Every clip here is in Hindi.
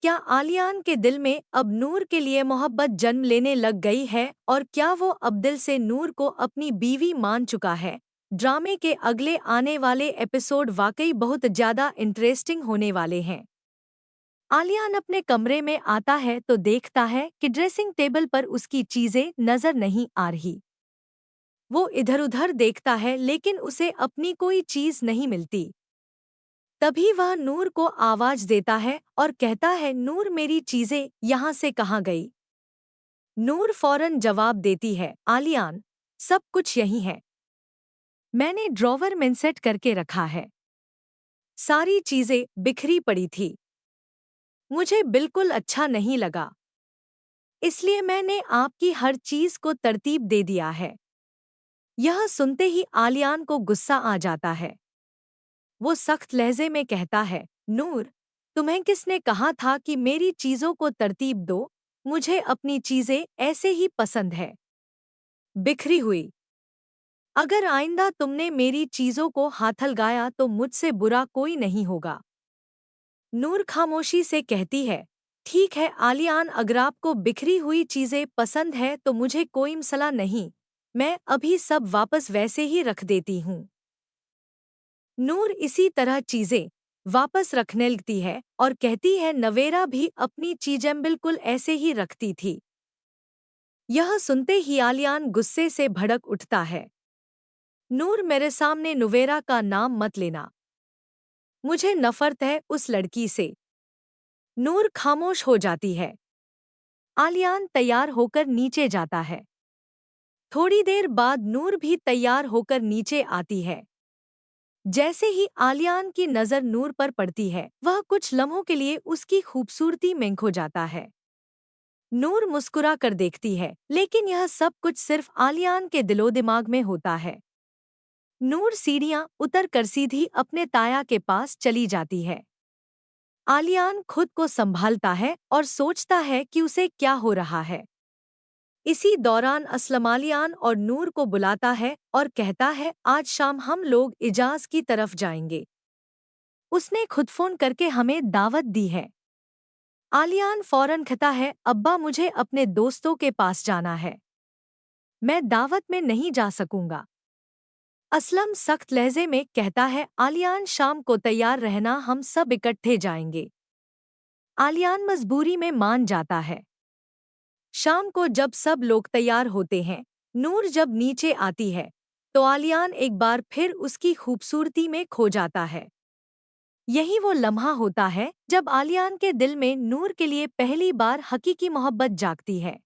क्या आलियान के दिल में अब नूर के लिए मोहब्बत जन्म लेने लग गई है और क्या वो अब दिल से नूर को अपनी बीवी मान चुका है? ड्रामे के अगले आने वाले एपिसोड वाकई बहुत ज़्यादा इंटरेस्टिंग होने वाले हैं। आलियान अपने कमरे में आता है तो देखता है कि ड्रेसिंग टेबल पर उसकी चीज़ें नज़र नहीं आ रही। वो इधर-उधर देखता है लेकिन उसे अपनी कोई चीज़ नहीं मिलती। तभी वह नूर को आवाज देता है और कहता है, नूर मेरी चीजें यहाँ से कहाँ गई? नूर फौरन जवाब देती है, आलियान, सब कुछ यहीं है। मैंने ड्रॉवर में सेट करके रखा है। सारी चीजें बिखरी पड़ी थी। मुझे बिल्कुल अच्छा नहीं लगा। इसलिए मैंने आपकी हर चीज को तरतीब दे दिया है। यह सुनते ही आलियान को गुस्सा आ जाता है। वो सख्त लहजे में कहता है, नूर, तुम्हें किसने कहा था कि मेरी चीजों को तरतीब दो? मुझे अपनी चीजें ऐसे ही पसंद है, बिखरी हुई। अगर आइंदा तुमने मेरी चीजों को हाथ लगाया तो मुझसे बुरा कोई नहीं होगा। नूर खामोशी से कहती है, ठीक है आलियान, अगर आपको बिखरी हुई चीजें पसंद है तो मुझे कोई मसला नहीं, मैं अभी सब वापस वैसे ही रख देती हूँ। नूर इसी तरह चीजें वापस रखने लगती है और कहती है, नवेरा भी अपनी चीजें बिल्कुल ऐसे ही रखती थी। यह सुनते ही आलियान गुस्से से भड़क उठता है। नूर, मेरे सामने नुवेरा का नाम मत लेना। मुझे नफरत है उस लड़की से। नूर खामोश हो जाती है। आलियान तैयार होकर नीचे जाता है। थोड़ी देर बाद नूर भी तैयार होकर नीचे आती है। जैसे ही आलियान की नज़र नूर पर पड़ती है, वह कुछ लम्हों के लिए उसकी खूबसूरती में खो जाता है। नूर मुस्कुरा कर देखती है, लेकिन यह सब कुछ सिर्फ आलियान के दिलो दिमाग में होता है। नूर सीढ़ियां उतर कर सीधी अपने ताया के पास चली जाती है। आलियान खुद को संभालता है और सोचता है कि उसे क्या हो रहा है। इसी दौरान असलम आलियान और नूर को बुलाता है और कहता है, आज शाम हम लोग इजाज की तरफ जाएंगे। उसने खुद फोन करके हमें दावत दी है। आलियान फौरन कहता है, अब्बा मुझे अपने दोस्तों के पास जाना है। मैं दावत में नहीं जा सकूंगा। असलम सख्त लहजे में कहता है, आलियान शाम को तैयार रहना, हम सब इकट्ठे जाएंगे। आलियान मजबूरी में मान जाता है। शाम को जब सब लोग तैयार होते हैं, नूर जब नीचे आती है, तो आलियान एक बार फिर उसकी खूबसूरती में खो जाता है। यही वो लम्हा होता है जब आलियान के दिल में नूर के लिए पहली बार हकीकी मोहब्बत जागती है।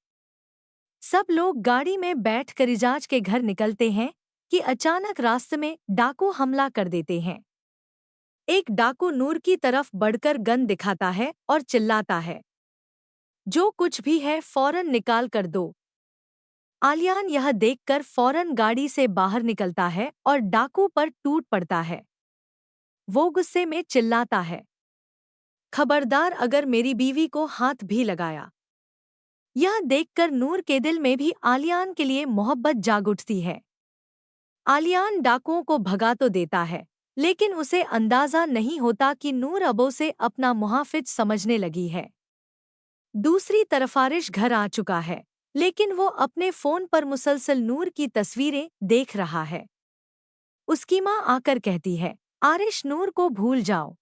सब लोग गाड़ी में बैठ कर इजाज के घर निकलते हैं कि अचानक रास्ते में डाकू हमला कर देते हैं। एक डाकू नूर की तरफ बढ़कर गन दिखाता है और चिल्लाता है, जो कुछ भी है फौरन निकाल कर दो। आलियान यह देखकर फौरन गाड़ी से बाहर निकलता है और डाकू पर टूट पड़ता है। वो गुस्से में चिल्लाता है, खबरदार अगर मेरी बीवी को हाथ भी लगाया। यह देखकर नूर के दिल में भी आलियान के लिए मोहब्बत जाग उठती है। आलियान डाकुओं को भगा तो देता है, लेकिन उसे अंदाजा नहीं होता कि नूर अब उसे अपना मुहाफिज समझने लगी है। दूसरी तरफ आरिश घर आ चुका है, लेकिन वो अपने फोन पर मुसलसल नूर की तस्वीरें देख रहा है। उसकी माँ आकर कहती है, आरिश, नूर को भूल जाओ,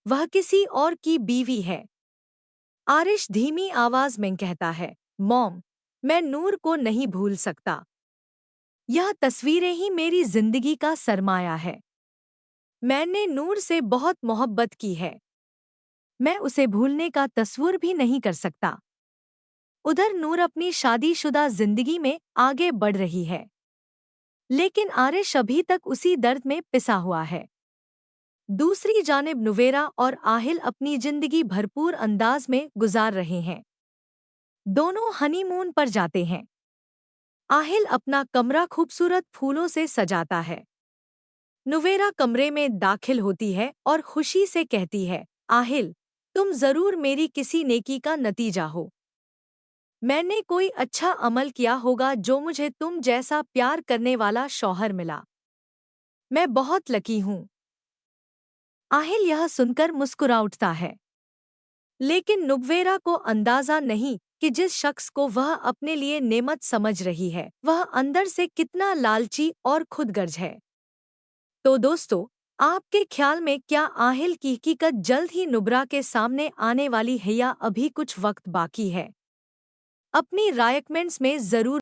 वह किसी और की बीवी है। आरिश धीमी आवाज में कहता है, मॉम, मैं नूर को नहीं भूल सकता। यह तस्वीरें ही मेरी जिंदगी का सरमाया है। मैंने नूर से बहुत मोहब्बत की है। मैं उसे भूलने का तस्वुर भी नहीं कर सकता। उधर नूर अपनी शादीशुदा जिंदगी में आगे बढ़ रही है, लेकिन आरिश अभी तक उसी दर्द में पिसा हुआ है। दूसरी जानिब नुवेरा और आहिल अपनी जिंदगी भरपूर अंदाज में गुजार रहे हैं। दोनों हनीमून पर जाते हैं। आहिल अपना कमरा खूबसूरत फूलों से सजाता है। नुवेरा कमरे में दाखिल होती है और खुशी से कहती है, आहिल, तुम जरूर मेरी किसी नेकी का नतीजा हो। मैंने कोई अच्छा अमल किया होगा जो मुझे तुम जैसा प्यार करने वाला शौहर मिला। मैं बहुत लकी हूँ। आहिल यह सुनकर मुस्कुरा उठता है। लेकिन नुब्वेरा को अंदाजा नहीं कि जिस शख्स को वह अपने लिए नेमत समझ रही है वह अंदर से कितना लालची और खुदगर्ज है। तो दोस्तों, आपके ख्याल में क्या आहिल की हकीकत जल्द ही नुब्रा के सामने आने वाली है या अभी कुछ वक्त बाकी है? अपनी राय कमेंट्स में जरूर